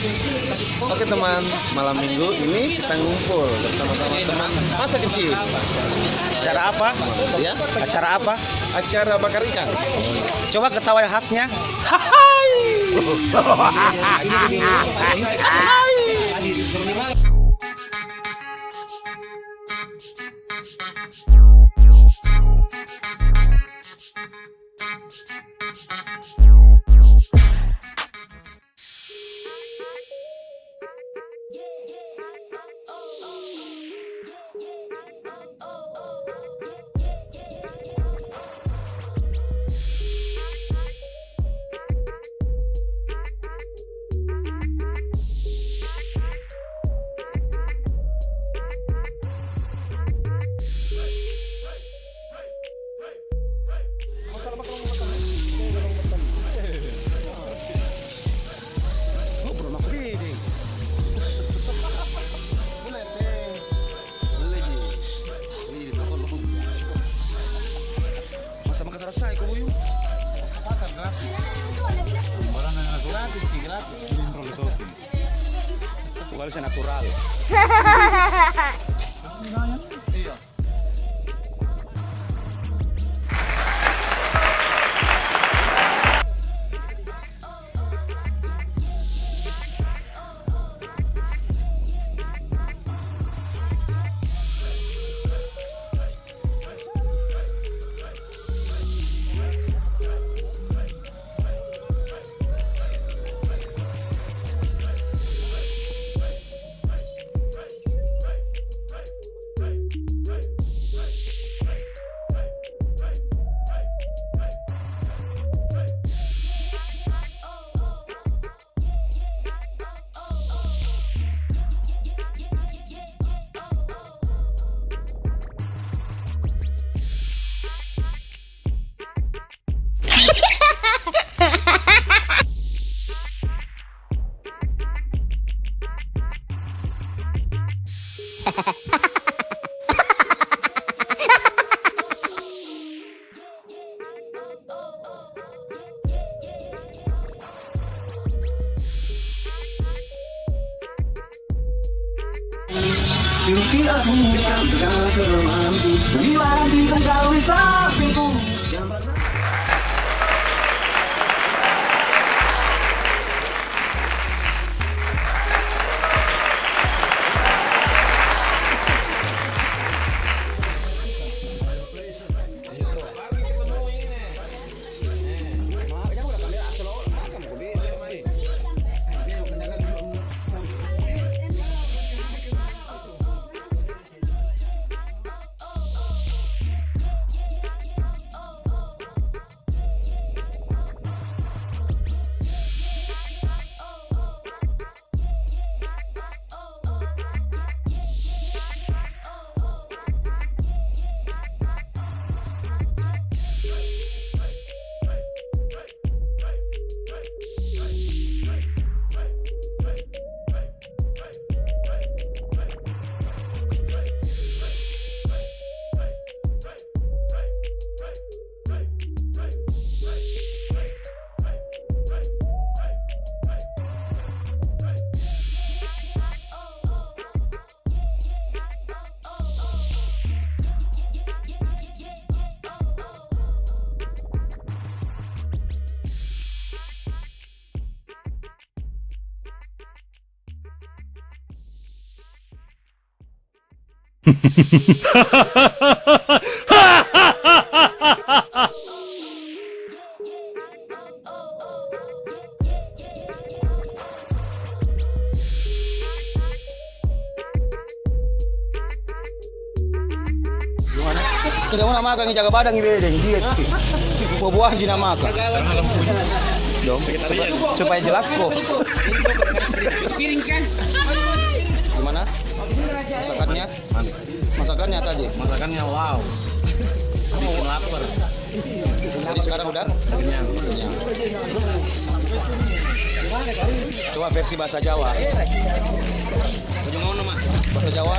Oke teman, malam minggu ini kita ngumpul bersama-sama teman masa kecil. Acara apa? Ya, Acara apa? acara bakar ikan. Coba ketawa khasnya. Kualitas natural. Iya. Mimpi aku menginginkan segala kelemahanku, bila nanti engkau di sampingku. Tidak mau makan jaga badan ini bedeng diet. Buah-buah jina makan. Dong, supaya jelas kok. Piring kan? Gimana? Masakannya? Masakannya tadi? Masakannya wow. Bikin lapar. Jadi sekarang udah? Kenyang. Kenyang. Coba versi bahasa Jawa. Bahasa Jawa.